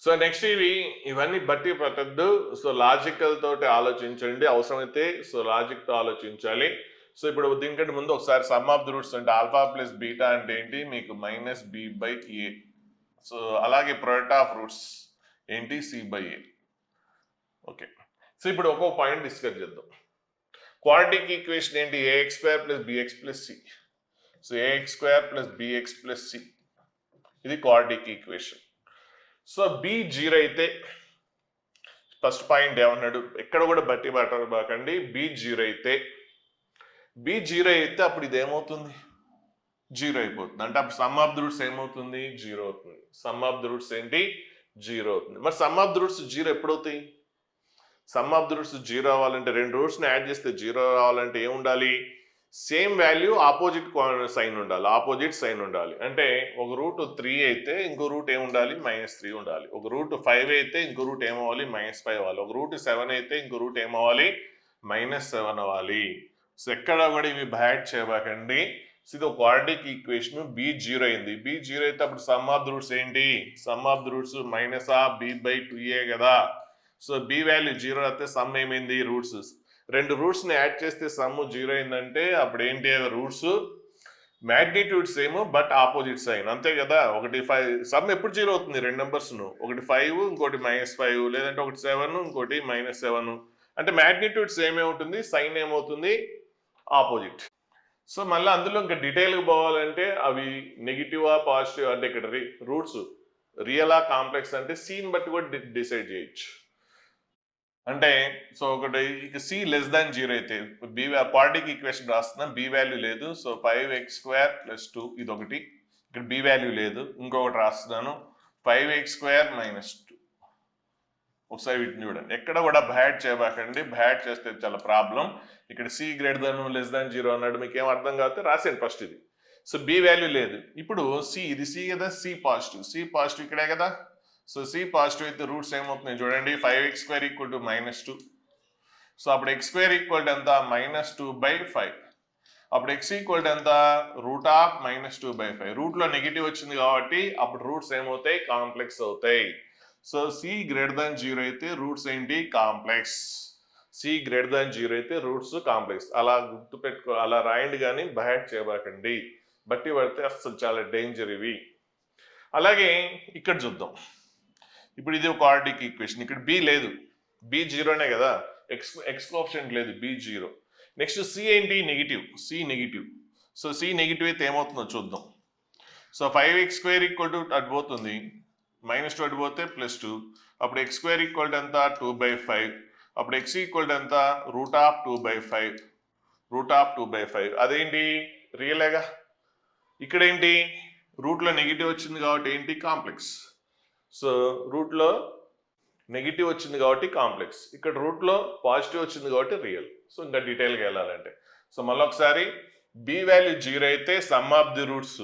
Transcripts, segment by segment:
So next ఇవన్నీ బట్టి పట్టద్దు. So logical తోటి ఆలోచించండి అవసరమైతే. సో లాజిక్ తో ఆలోచించాలి. సో ఇప్పుడు దీనికంటే ముందు ఒకసారి సమ్ ఆఫ్ ది రూట్స్ అంటే ఆల్ఫా ప్లస్ బీటా అంటే ఏంటి, మీకు -b/a. సో అలాగే ప్రొడక్ట్ ఆఫ్ రూట్స్ ఏంటి, c/a. ఓకే. సో ఇప్పుడు ఒక్కొక్క పాయింట్ డిస్కస్ చేద్దాం. క్వాడ్రాటిక్ ఈక్వేషన్ ఏంటి, ax² + bx + c. So ax² + bx + c ఇది క్వాడ్రాటిక్ ఈక్వేషన్. సో b 0 అయితే ఫస్ట్ పాయింట్ ఏమన్నాడు, ఎక్కడ కూడా బట్టి పట్టబాకండి. b 0 అయితే అప్పుడు ఇది ఏమవుతుంది, 0 అయిపోతుంది. అంటే అప్పుడు సమ్ ఆఫ్ ది రూట్స్ ఏమవుతుంది, 0 అవుతుంది. సమ్ ఆఫ్ ది రూట్స్ ఏంటి, 0 అవుతుంది. మరి సమ్ ఆఫ్ ది రూట్స్ 0 ఎప్పుడవుతాయి? సమ్ ఆఫ్ ది రూట్స్ 0 అవ్వాలంటే రెండు రూట్స్ని యాడ్ చేస్తే 0 రావాలంటే ఏముండాలి, సేమ్ వాల్యూ ఆపోజిట్ సైన్ ఉండాలి. ఆపోజిట్ సైన్ ఉండాలి అంటే ఒక రూట్ 3 అయితే ఇంకో రూట్ ఏముండాలి, -3 ఉండాలి. ఒక రూట్ 5 అయితే ఇంకో రూట్ ఏమవ్వాలి, -5 అవ్వాలి. ఒక రూట్ 7 అయితే ఇంకో రూట్ ఏమవ్వాలి, -7 అవ్వాలి. సో ఎక్కడ కూడా ఇవి బ్యాడ్ చేయబాకండి. సో ఇది ఒక క్వాడ్రాటిక్ ఈక్వేషన్. b 0 అయింది. b 0 అయితే అప్పుడు సమ్ ఆఫ్ ది రూట్స్ ఏంటి, some of the roots -b/2a కదా. సో b వాల్యూ 0 అయితే సమ్ ఏమైంది, రూట్స్. రెండు రూట్స్ ని యాడ్ చేస్తే సమ్ 0 అయిందంటే అప్పుడు ఏంటి, roots magnitude same but opposite sign, అంతే కదా. ఒకటి 5 సమ్ ఎప్పుడు 0 అవుతుంది, రెండు నెంబర్స్ ను, ఒకటి 5 ఇంకోటి -5, లేదంటే ఒకటి 7 ఇంకోటి -7. అంటే మ్యాగ్నిట్యూడ్ సేమ్ ఉంటుంది, సైన్ ఏమవుతుంది, ఆపోజిట్. సో మళ్ళీ అందులో ఇంకా డీటెయిల్గా పోవాలంటే అవి నెగిటివా పాజిటివ్ అంటే ఇక్కడ రూట్స్ రియలా కాంప్లెక్స్ అంటే సీన్ బట్టి కూడా డిసైడ్ చేయొచ్చు. అంటే సో ఒకటి ఇక c <0 అయితే b క్వాడ్రాటిక్ ఈక్వేషన్ రాస్తున్నా, b వాల్యూ లేదు. సో 5x² + 2 ఇది ఒకటి. ఇక్కడ b వాల్యూ లేదు. ఇంకొకటి రాస్తున్నాను 5x² - 2. ఒకసారి వీటిని చూడండి, ఎక్కడ కూడా బ్యాడ్ చేయబాకండి. బ్యాడ్ చేస్తే చాలా ప్రాబ్లం. ఇక్కడ c <0 అన్నాడు, మీకు ఏం అర్థం కాకపోతే రాసేయండి ఫస్ట్ ఇది. సో b వాల్యూ లేదు. ఇప్పుడు c ఇది c కదా, c పాజిటివ్ ఇక్కడే కదా. సో c పాజిటివ్ అయితే రూట్స్ ఏమవుతున్నాయి చూడండి, 5x² = -2. సో అప్పుడు x² ఎంత, -2/5. అప్పుడు x ఎంత, √(-2/5). రూట్లో నెగిటివ్ వచ్చింది కాబట్టి అప్పుడు రూట్స్ ఏమవుతాయి, కాంప్లెక్స్ అవుతాయి. సో c <0 అయితే రూట్స్ ఏంటి, కాంప్లెక్స్. c <0 అయితే రూట్స్ కాంప్లెక్స్. అలా గుర్తుపెట్టుకో, అలా రాయండి, కానీ బ్యాడ్ చేయబాకండి. బట్టి పడితే అసలు చాలా డేంజర్ ఇవి. అలాగే ఇక్కడ చూద్దాం. ఇప్పుడు ఇది ఒక క్వాడ్రాటిక్ ఈక్వేషన్. ఇక్కడ b లేదు, b 0నే కదా, ఎక్స్ కోఎఫిషియంట్ లేదు, b 0. నెక్స్ట్ c ఏంటి, నెగిటివ్. సో c నెగిటివ్ అయితే ఏమవుతుందో చూద్దాం. సో 5x² అటు పోతుంది, -2 అటు పోతే +2. అప్పుడు x² ఎంత, 2/5. అప్పుడు x ఎంత, √(2/5). అదేంటి, రియలేగా. ఇక్కడ ఏంటి, రూట్లో నెగిటివ్ వచ్చింది కాబట్టి ఏంటి, కాంప్లెక్స్. సో రూట్లో నెగిటివ్ వచ్చింది కాబట్టి కాంప్లెక్స్, ఇక్కడ రూట్లో పాజిటివ్ వచ్చింది కాబట్టి రియల్. సో ఇంకా డీటెయిల్గా వెళ్ళాలంటే, సో మళ్ళీ ఒకసారి b వాల్యూ 0 అయితే సమ్ ఆఫ్ ది రూట్స్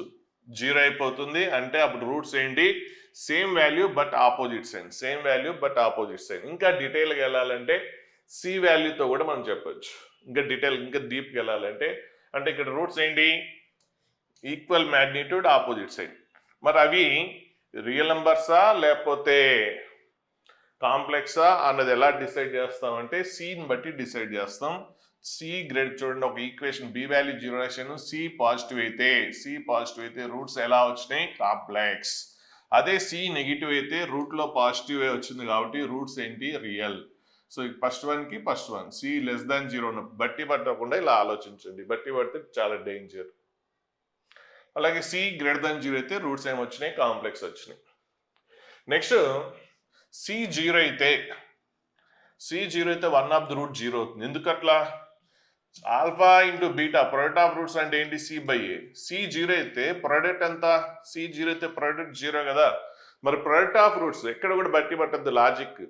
0 అయిపోతుంది. అంటే అప్పుడు రూట్స్ ఏంటి, same value but opposite sign. ఇంకా డీటెయిల్గా వెళ్ళాలంటే c వాల్యూతో కూడా మనం చెప్పొచ్చు. ఇంకా డీప్గా వెళ్ళాలంటే, అంటే ఇక్కడ రూట్స్ ఏంటి, ఈక్వల్ మ్యాగ్నిట్యూడ్ ఆపోజిట్ సైన్. మరి అవి రియల్ నెంబర్సా లేకపోతే కాంప్లెక్సా అన్నది ఎలా డిసైడ్ చేస్తామంటే సీని బట్టి డిసైడ్ చేస్తాం. సి గ్రేడ్ చూడండి, ఒక ఈక్వేషన్ b వాల్యూ 0 రాశాను, c పాజిటివ్ అయితే రూట్స్ ఎలా వచ్చినాయి, కాంప్లెక్స్. అదే c నెగిటివ్ అయితే రూట్లో పాజిటివ్ వచ్చింది కాబట్టి రూట్స్ ఏంటి, real. So first one c <0 బట్టి పట్టకుండా ఇలా ఆలోచించండి. బట్టి పడితే చాలా డేంజర్. అలాగే c <0 అయితే రూట్స్ ఏమొచ్చినాయి, కాంప్లెక్స్ వచ్చినాయి. నెక్స్ట్ c 0 అయితే వన్ ఆఫ్ ది రూట్ 0 అవుతుంది. ఎందుకట్లా, alpha into beta product of roots అంటే ఏంటి, c/a. c 0 అయితే ప్రొడక్ట్ ఎంత, c 0 అయితే ప్రొడక్ట్ 0 కదా. మరి ప్రొడక్ట్ ఆఫ్ రూట్స్ ఎక్కడ కూడా బట్టి పట్టద్దు, లాజిక్.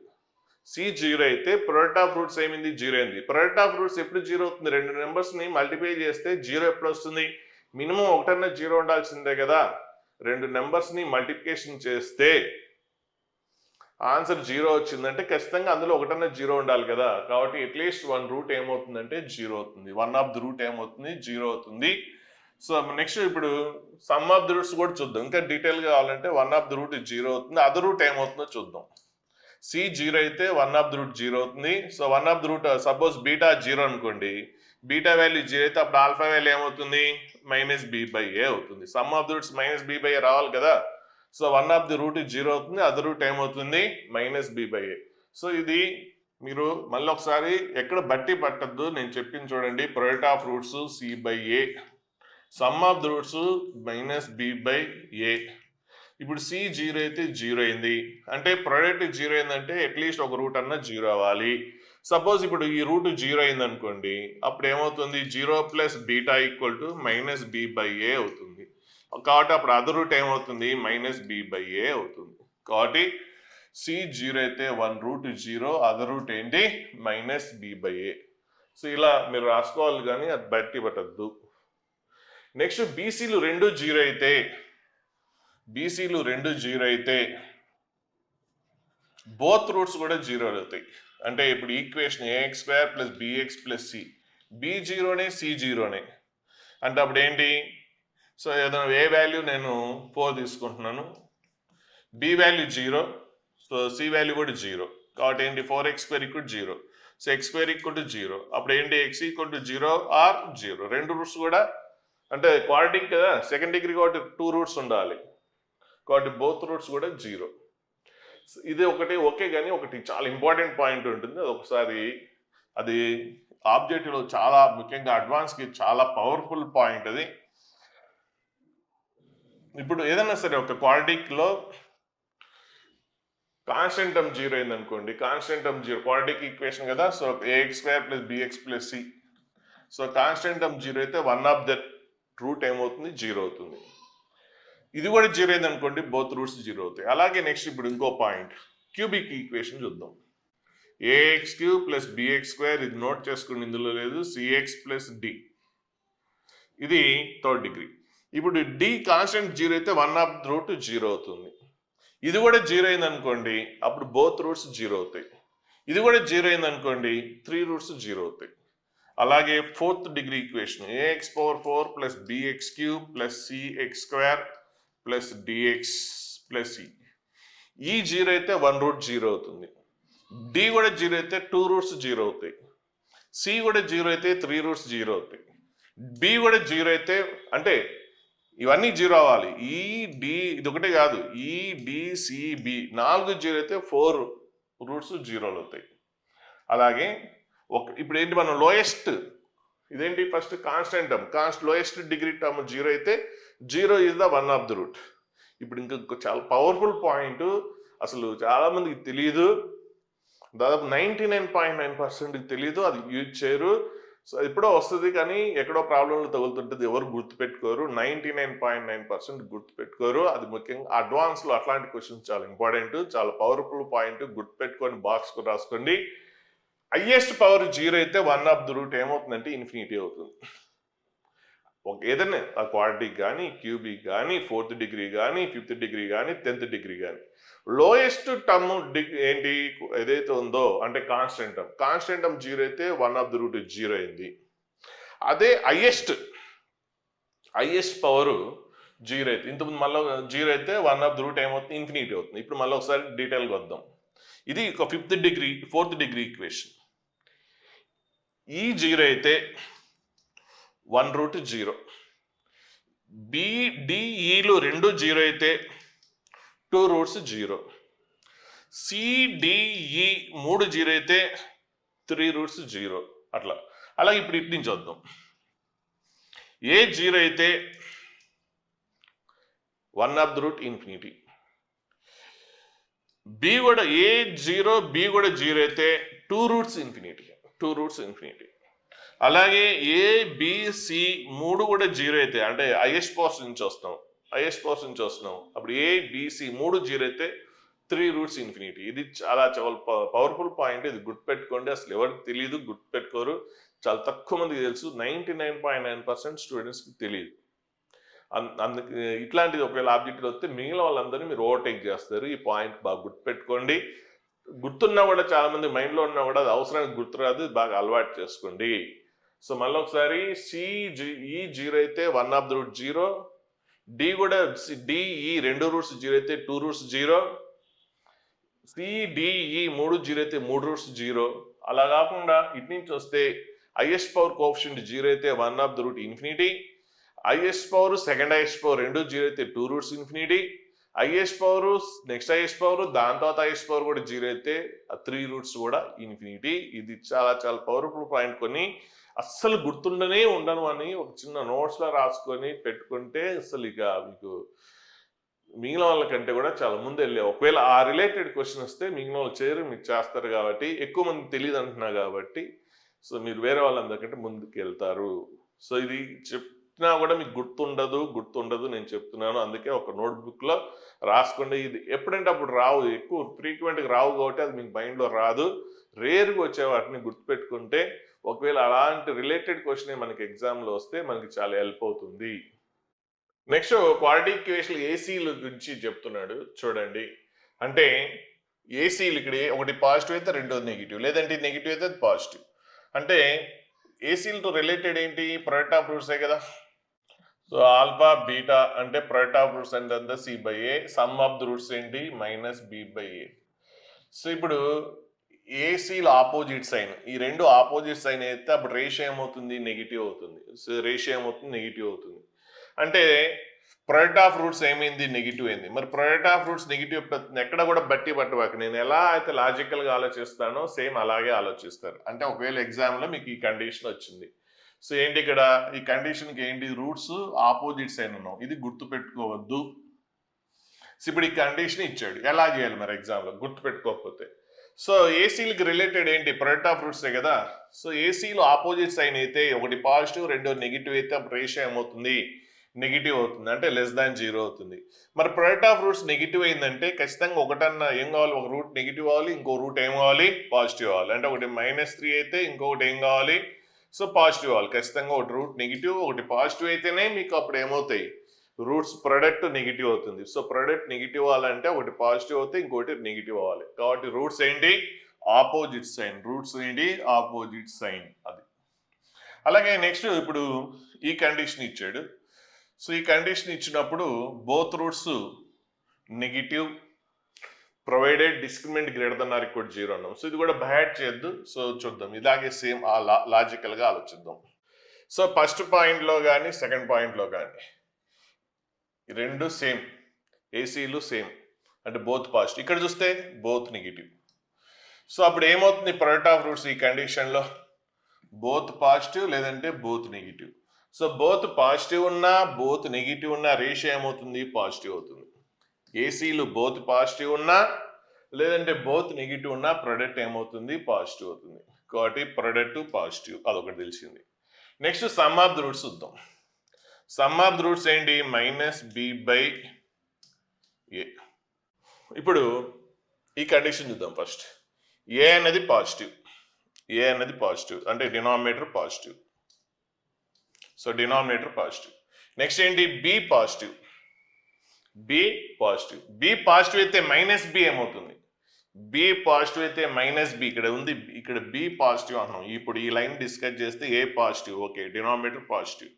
c 0 అయితే ప్రొడక్ట్ ఆఫ్ రూట్స్ ఏమైంది, 0 అయింది. ప్రొడక్ట్ ఆఫ్ రూట్స్ ఎప్పుడు 0 అవుతుంది, రెండు నెంబర్స్ ని మల్టిప్లై చేస్తే 0 ఎప్పుడు వస్తుంది, మినిమం ఒకటన్నా 0 ఉండాల్సిందే కదా. రెండు నెంబర్స్ ని మల్టిప్లికేషన్ చేస్తే ఆన్సర్ 0 వచ్చిందంటే ఖచ్చితంగా అందులో ఒకటన్నా 0 ఉండాలి కదా. కాబట్టి అట్లీస్ట్ వన్ రూట్ ఏమవుతుందంటే 0 అవుతుంది. వన్ ఆఫ్ ది రూట్ ఏమవుతుంది, 0 అవుతుంది. సో నెక్స్ట్ ఇప్పుడు సమ్ ఆఫ్ ది రూట్స్ కూడా చూద్దాం. ఇంకా డీటెయిల్ కావాలంటే వన్ ఆఫ్ ది రూట్ 0 అవుతుంది, అదర్ రూట్ ఏమవుతుందో చూద్దాం. సి 0 అయితే వన్ ఆఫ్ ది రూట్ 0 అవుతుంది. So one of the root suppose beta 0 అనుకోండి, బీటా వాల్యూ 0 అయితే అప్పుడు ఆల్ఫా వాల్యూ ఏమవుతుంది, -b/a అవుతుంది. Some of the roots -b/a రావాలి కదా. So one of the root 0 అవుతుంది, అదర్ రూట్ ఏమవుతుంది, -b/a. సో ఇది మీరు మళ్ళీ ఒకసారి ఎక్కడ బట్టి పట్టద్దు, నేను చెప్పింది చూడండి. Product of roots c/a, some of the roots -b/a. ఇప్పుడు సి 0 అయితే 0 అయింది అంటే ప్రొడక్ట్ 0 అయిందంటే అట్లీస్ట్ ఒక రూట్ అన్న 0 అవ్వాలి. సపోజ్ ఇప్పుడు ఈ రూట్ 0 అయింది అనుకోండి, అప్పుడు ఏమవుతుంది, 0 + బీటా = -b/a అవుతుంది. కాబట్టి అప్పుడు అదర్ రూట్ ఏమవుతుంది, -b/a అవుతుంది. కాబట్టి సి 0 అయితే వన్ రూట్ 0, అదర్ రూట్ ఏంటి, -b/a. సో ఇలా మీరు రాసుకోవాలి కానీ అది బట్టి పట్టద్దు. నెక్స్ట్ బీసీలు రెండు 0 అయితే, బీసీలు రెండు 0 అయితే బోత్ రూట్స్ కూడా 0 అవుతాయి. అంటే ఇప్పుడు ఈక్వేషన్ ax² + bx + c, b0నే c0నే అంటే అప్పుడు ఏంటి, సో ఏదైనా ఏ వాల్యూ నేను 4 తీసుకుంటున్నాను, B value 0, so C value కూడా 0. కాబట్టి ఏంటి, 4x² 0, సో x² 0. అప్పుడు ఏంటి, x = 0 ఆర్ 0. రెండు రూట్స్ కూడా అంటే క్వాడ్రాటిక్ కదా, సెకండ్ డిగ్రీ కాబట్టి 2 రూట్స్ ఉండాలి, కాబట్టి బోత్ రూట్స్ కూడా 0. ఇది ఒకటి ఓకే. కానీ ఒకటి చాలా ఇంపార్టెంట్ పాయింట్ ఉంటుంది, అది ఒకసారి అది ఆబ్జెక్టివ్లో చాలా ముఖ్యంగా అడ్వాన్స్కి చాలా పవర్ఫుల్ పాయింట్ అది. ఇప్పుడు ఏదైనా సరే ఒక క్వాడ్రాటిక్లో కాన్స్టెంట్ టర్మ్ 0 అయింది అనుకోండి, కాన్స్టెంట్ టర్మ్ 0 క్వాడ్రాటిక్ ఈక్వేషన్ కదా. So ax² + bx + c, so constant term 0 అయితే వన్ ఆఫ్ ద రూట్ ఏమవుతుంది, 0 అవుతుంది. ఇది కూడా 0 అయింది అనుకోండి, బోత్ రూట్స్ 0 అవుతాయి. అలాగే నెక్స్ట్ ఇప్పుడు ఇంకో పాయింట్, క్యూబిక్ ఈక్వేషన్ చూద్దాం. ax³ + bx², ఇది నోట్ చేసుకోండి, ఇందులో లేదు, cx + d, ఇది థర్డ్ డిగ్రీ. ఇప్పుడు d కాన్స్టెంట్ 0 అయితే వన్ ఆఫ్ ద రూట్ 0 అవుతుంది. ఇది కూడా 0 అయింది అనుకోండి, అప్పుడు బోత్ రూట్స్ 0 అవుతాయి. ఇది కూడా 0 అయింది అనుకోండి, 3 రూట్స్ 0 అవుతాయి. అలాగే fourth degree equation ax⁴ + bx³ + cx² + dx + c, ఈ 0 అయితే వన్ రూట్ 0 అవుతుంది. d కూడా 0 అయితే 2 రూట్స్ 0 అవుతాయి. c కూడా 0 అయితే 3 రూట్స్ 0 అవుతాయి. b కూడా 0 అయితే అంటే ఇవన్నీ 0 అవ్వాలి. ఈ డి ఇది ఒకటే కాదు, ఈ డిసిబి 4 0 అయితే 4 రూట్స్ 0 అవుతాయి. అలాగే ఇప్పుడు ఏంటి, మనం లోయెస్ట్ ఇదేంటి, first constant term, lowest degree term 0 అయితే 0 is the one of the route. ఇప్పుడు ఇంకా చాలా పవర్ఫుల్ పాయింట్, అసలు చాలా మందికి తెలియదు, దాదాపు 99.9% తెలియదు, అది యూజ్ చేయరు. సో ఎప్పుడో వస్తుంది కానీ ఎక్కడో ప్రాబ్లంలు తగులుతుంటుంది, ఎవరు గుర్తుపెట్టుకోరు. 99.9% గుర్తుపెట్టుకోరు. అది ముఖ్యంగా అడ్వాన్స్లో అట్లాంటి క్వశ్చన్స్ చాలా ఇంపార్టెంట్, చాలా పవర్ఫుల్ పాయింట్, గుర్తుపెట్టుకొని బాక్స్కు రాసుకోండి. హైయెస్ట్ పవర్ 0 అయితే వన్ ఆఫ్ ది రూట్ ఏమవుతుందంటే ఇన్ఫినిటీ అవుతుంది. ఏదైనా క్వాడ్రాటిక్ కానీ, క్యూబిక్ కానీ, ఫోర్త్ డిగ్రీ కానీ, ఫిఫ్త్ డిగ్రీ కానీ, 10th డిగ్రీ కానీ, లోయెస్ట్ టర్మ్ ఏంటి ఏదైతే ఉందో అంటే కాన్స్టెంట్ టర్మ్ 0 అయితే వన్ ఆఫ్ ది రూట్ 0 అయింది. అదే హైయెస్ట్ పవర్ 0 అయితే, ఇంతకుముందు మళ్ళీ 0 అయితే వన్ ఆఫ్ ది రూట్ ఏమవుతుంది, ఇన్ఫినిటీ అవుతుంది. ఇప్పుడు మళ్ళీ ఒకసారి డీటెయిల్గా వద్దాం. ఇది ఒక ఫోర్త్ డిగ్రీ ఈక్వేషన్. ఈ 0 అయితే వన్ రూట్ 0, బిడిఈలు రెండు 0 అయితే 2 రూట్స్ 0, సిడిఈ 3 0 అయితే 3 రూట్స్ 0. అట్లా అలాగే ఇప్పుడు ఇటు నుంచి వద్దాం. ఏ 0 అయితే one of the root infinity, B కూడా బి కూడా 0 అయితే 2 రూట్స్ ఇన్ఫినిటీ. అలాగే ఏబిసి 3 కూడా 0 అయితే అంటే హైయెస్ట్ పవర్స్ నుంచి వస్తున్నాం, అప్పుడు ఏబిసి 3 0 అయితే 3 రూట్స్ ఇన్ఫినిటీ. ఇది చాలా పవర్ఫుల్ పాయింట్, ఇది గుర్తుపెట్టుకోండి. అసలు ఎవరికి తెలియదు, గుర్తుపెట్టుకోరు, చాలా తక్కువ మందికి తెలుసు, 99.9% స్టూడెంట్స్కి తెలియదు. అందుకే ఇట్లాంటిది ఒకవేళ ఆబ్జెక్టివ్ వస్తే మిగిలిన వాళ్ళందరినీ మీరు ఓవర్టేక్ చేస్తారు. ఈ పాయింట్ బాగా గుర్తుపెట్టుకోండి. గుర్తున్నా కూడా చాలా మంది మైండ్లో ఉన్నా కూడా అది అవసరానికి గుర్తురాదు, బాగా అలవాటు చేసుకోండి. సో మళ్ళీ ఒకసారి ఈ జీరో అయితే 1 of the root zero, D కూడా ఈ 2 రూట్స్ జీరో అయితే 2 రూట్స్ జీరో, ఈ 3 జీరో అయితే 3 రూట్స్ జీరో. అలా కాకుండా ఇటు నుంచి వస్తే హైయెస్ట్ పవర్ కోఎఫిషియంట్ జీరో అయితే 1 of the route infinity, highest power second highest power 2 zero అయితే 2 roots infinity, highest power next highest power దాని తర్వాత హైయెస్ట్ పవర్ కూడా జీరో అయితే 3 రూట్స్ కూడా ఇన్ఫినిటీ. ఇది చాలా చాలా పవర్ఫుల్ పాయింట్. కొన్ని అస్సలు గుర్తుండనే ఉండను అని ఒక చిన్న నోట్స్లో రాసుకొని పెట్టుకుంటే అసలు ఇక మీకు మిగిలిన వాళ్ళకంటే కూడా చాలా ముందు వెళ్ళే, ఒకవేళ ఆ రిలేటెడ్ క్వశ్చన్ వస్తే మిగిలిన వాళ్ళు చేయరు, మీకు చేస్తారు కాబట్టి, ఎక్కువ మంది తెలియదు అంటున్నా కాబట్టి సో మీరు వేరే వాళ్ళందరికంటే ముందుకు వెళ్తారు. సో ఇది చెప్పినా కూడా మీకు గుర్తుండదు నేను చెప్తున్నాను. అందుకే ఒక నోట్బుక్లో రాసుకోండి. ఇది ఎప్పుడంటే అప్పుడు రావు, ఎక్కువ ఫ్రీక్వెంట్గా రావు కాబట్టి అది మీకు మైండ్లో రాదు. రేరుగా వచ్చే వాటిని గుర్తుపెట్టుకుంటే ఒకవేళ అలాంటి రిలేటెడ్ క్వశ్చన్ మనకి ఎగ్జామ్లో వస్తే మనకి చాలా హెల్ప్ అవుతుంది. నెక్స్ట్ క్వాడ్రాటిక్ ఈక్వేషన్ ఏసీల గురించి చెప్తున్నాడు చూడండి. అంటే ఏసీలు ఇక్కడ ఒకటి పాజిటివ్ అయితే రెండోది నెగిటివ్, లేదంటే నెగిటివ్ అయితే అది పాజిటివ్. అంటే ఏసీలతో రిలేటెడ్ ఏంటి? ప్రొడక్ట్ ఆఫ్ రూట్సే కదా. సో ఆల్ఫా బీటా అంటే ప్రొడక్ట్ ఆఫ్ రూట్స్ అంటే అంతా c by a, sum of the roots ఏంటి? Minus B by a. So ఇప్పుడు ఏసీలో ఆపోజిట్ సైన్, ఈ రెండు ఆపోజిట్ సైన్ అయితే అప్పుడు రేషియో ఏమవుతుంది? నెగిటివ్ అవుతుంది. సో రేషియో ఏమవుతుంది? నెగిటివ్ అవుతుంది. అంటే ప్రొడక్ట్ ఆఫ్ రూట్స్ ఏమైంది? నెగిటివ్ అయింది. మరి ప్రొడక్ట్ ఆఫ్ రూట్స్ నెగిటివ్ ఎక్కడ కూడా బట్టి పట్టవాక, నేను ఎలా అయితే లాజికల్గా ఆలోచిస్తానో సేమ్ అలాగే ఆలోచిస్తారు. అంటే ఒకవేళ ఎగ్జామ్లో మీకు ఈ కండిషన్ వచ్చింది, సో ఏంటి ఇక్కడ ఈ కండిషన్కి ఏంటి? రూట్స్ ఆపోజిట్ సైన్ ఉన్నాం, ఇది గుర్తుపెట్టుకోవద్దు. సో ఇప్పుడు ఈ కండిషన్ ఇచ్చాడు, ఎలా చేయాలి మరి ఎగ్జామ్లో గుర్తుపెట్టుకోకపోతే? సో ఏసీలకి రిలేటెడ్ ఏంటి? ప్రొడక్ట్ ఆఫ్ రూట్సే కదా. సో ఏసీలో ఆపోజిట్ సైన్ అయితే ఒకటి పాజిటివ్ రెండో నెగిటివ్ అయితే అప్పుడు రేషియో ఏమవుతుంది? నెగిటివ్ అవుతుంది. అంటే లెస్ దాన్ 0 అవుతుంది. మరి ప్రొడక్ట్ ఆఫ్ రూట్స్ నెగిటివ్ అయిందంటే ఖచ్చితంగా ఒకటన్నా ఏం కావాలి? ఒక రూట్ నెగిటివ్ అవ్వాలి, ఇంకో రూట్ ఏం కావాలి? పాజిటివ్ అవ్వాలి. అంటే ఒకటి -3 అయితే ఇంకొకటి ఏం కావాలి? సో పాజిటివ్ అవ్వాలి. ఖచ్చితంగా ఒకటి రూట్ నెగిటివ్ ఒకటి పాజిటివ్ అయితేనే మీకు అప్పుడు ఏమవుతాయి? రూట్స్ ప్రొడక్ట్ నెగిటివ్ అవుతుంది. సో ప్రొడక్ట్ నెగిటివ్ అవ్వాలంటే ఒకటి పాజిటివ్ అవుతే ఇంకోటి నెగిటివ్ అవ్వాలి. కాబట్టి రూట్స్ ఏంటి? Opposite sign. రూట్స్ ఏంటి? Opposite sign. అది. అలాగే నెక్స్ట్ ఇప్పుడు ఈ కండిషన్ ఇచ్చాడు. సో ఈ కండిషన్ ఇచ్చినప్పుడు both roots negative provided discriminant greater than or equal to 0 అన్నాం. సో ఇది కూడా బ్యాడ్ చేయొద్దు. సో చూద్దాం, ఇలాగే సేమ్ లాజికల్గా ఆలోచిద్దాం. సో ఫస్ట్ పాయింట్లో కానీ సెకండ్ పాయింట్లో కానీ రెండు సేమ్, ఏసీలు సేమ్, అంటే బోత్ పాజిటివ్. ఇక్కడ చూస్తే బోత్ నెగిటివ్. సో అప్పుడు ఏమవుతుంది? ప్రొడక్ట్ ఆఫ్ రూట్స్ ఈ కండిషన్లో బోత్ పాజిటివ్ లేదంటే both negative. So both positive ఉన్నా బోత్ నెగిటివ్ ఉన్నా రేషియో ఏమవుతుంది? పాజిటివ్ అవుతుంది. ఏసీలు బోత్ పాజిటివ్ ఉన్నా లేదంటే బోత్ నెగిటివ్ ఉన్నా ప్రొడక్ట్ ఏమవుతుంది? పాజిటివ్ అవుతుంది. కాబట్టి ప్రొడక్ట్ పాజిటివ్, అదొకటి తెలిసింది. Next some of the roots చూద్దాం. సమ్ ఆఫ్ ద రూట్స్ ఏంటి? -b/a. ఇప్పుడు ఈ కండిషన్ చూద్దాం. ఫస్ట్ ఏ అనేది పాజిటివ్, అంటే denominator positive. So denominator positive. Next ఏంటి? బి పాజిటివ్ అయితే -b ఏమవుతుంది? బి పాజిటివ్ అయితే -b, ఇక్కడ ఉంది, ఇక్కడ బి పాజిటివ్ అంటున్నాం. ఇప్పుడు ఈ లైన్ డిస్కస్ చేస్తే a positive, okay, denominator positive.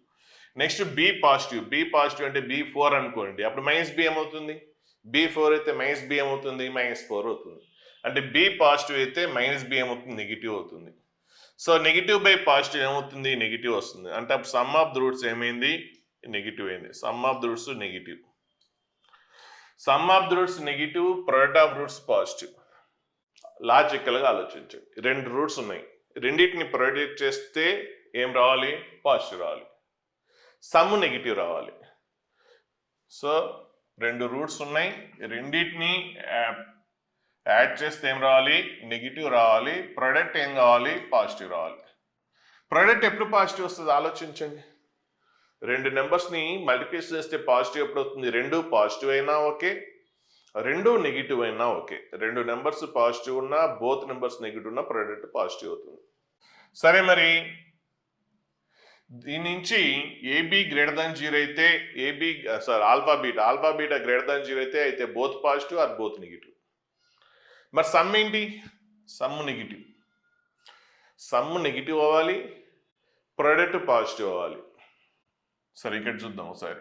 Next b positive అంటే B4 అనుకోండి, అప్పుడు -b ఏమవుతుంది? B4 అయితే -b ఏమవుతుంది? -4 అవుతుంది. అంటే బి పాజిటివ్ అయితే -b ఏమవుతుంది? నెగిటివ్ అవుతుంది. సో నెగిటివ్ బై పాజిటివ్ ఏమవుతుంది? నెగిటివ్ వస్తుంది. అంటే అప్పుడు సమ్ ఆఫ్ ద రూట్స్ ఏమైంది? నెగిటివ్ అయింది. Some of the roots negative. Product of roots positive. లాజికల్గా ఆలోచించండి. రెండు రూట్స్ ఉన్నాయి, రెండింటిని ప్రొడక్ట్ చేస్తే ఏం రావాలి? పాజిటివ్ రావాలి. సమ్ నెగిటివ్ రావాలి. సో రెండు రూట్స్ ఉన్నాయి, రెండింటిని యాడ్ చేస్తే ఏం రావాలి? నెగిటివ్ రావాలి. ప్రొడక్ట్ ఏం కావాలి? పాజిటివ్ రావాలి. ప్రొడక్ట్ ఎప్పుడు పాజిటివ్ వస్తుంది? ఆలోచించండి. రెండు నెంబర్స్ని మల్టిప్లికేషన్ చేస్తే పాజిటివ్ ఎప్పుడు అవుతుంది? రెండు పాజిటివ్ అయినా ఓకే, రెండు నెగిటివ్ అయినా ఓకే. రెండు నెంబర్స్ పాజిటివ్ ఉన్నా బోత్ నెంబర్స్ నెగిటివ్ ఉన్నా ప్రొడక్ట్ పాజిటివ్ అవుతుంది. సరే, మరి దీని నుంచి ఏబి గ్రేటర్ దాన్ 0 అయితే ఆల్ఫా బీటా గ్రేటర్ దాన్ 0 అయితే both positive or both negative. మరి సమ్ ఏంటి? సమ్ నెగిటివ్ అవ్వాలి, ప్రొడక్ట్ పాజిటివ్ అవ్వాలి. సరే ఇక్కడ చూద్దాం ఒకసారి.